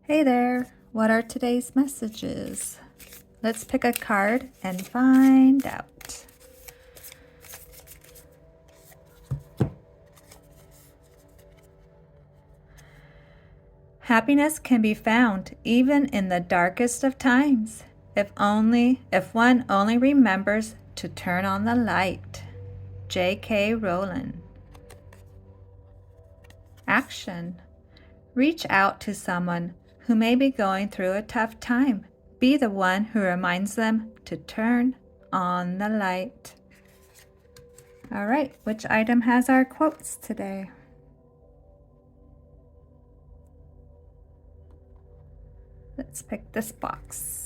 Hey there, what are today's messages? Let's pick a card and find out. Happiness can be found even in the darkest of times, if one only remembers to turn on the light. J.K. Rowling. Action. Reach out to someone who may be going through a tough time. Be the one who reminds them to turn on the light. All right, which item has our quotes today? Let's pick this box.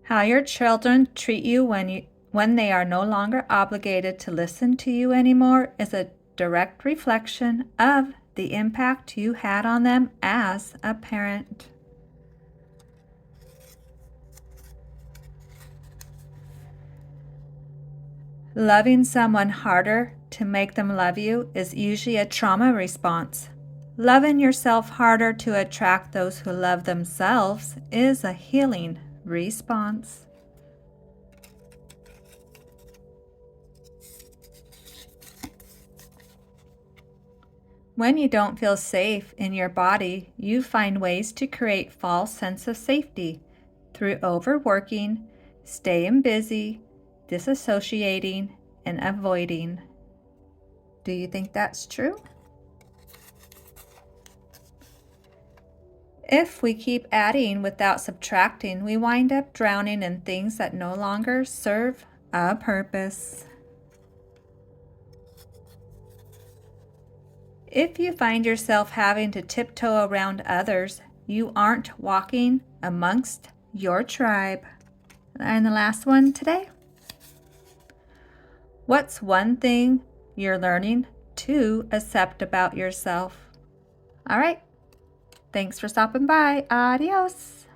How your children treat you when they are no longer obligated to listen to you anymore is a direct reflection of the impact you had on them as a parent. Loving someone harder to make them love you is usually a trauma response. Loving yourself harder to attract those who love themselves is a healing response. When you don't feel safe in your body, you find ways to create false sense of safety through overworking, staying busy, disassociating, and avoiding. Do you think that's true? If we keep adding without subtracting, we wind up drowning in things that no longer serve a purpose. If you find yourself having to tiptoe around others, you aren't walking amongst your tribe. And the last one today. What's one thing you're learning to accept about yourself? All right. Thanks for stopping by. Adios.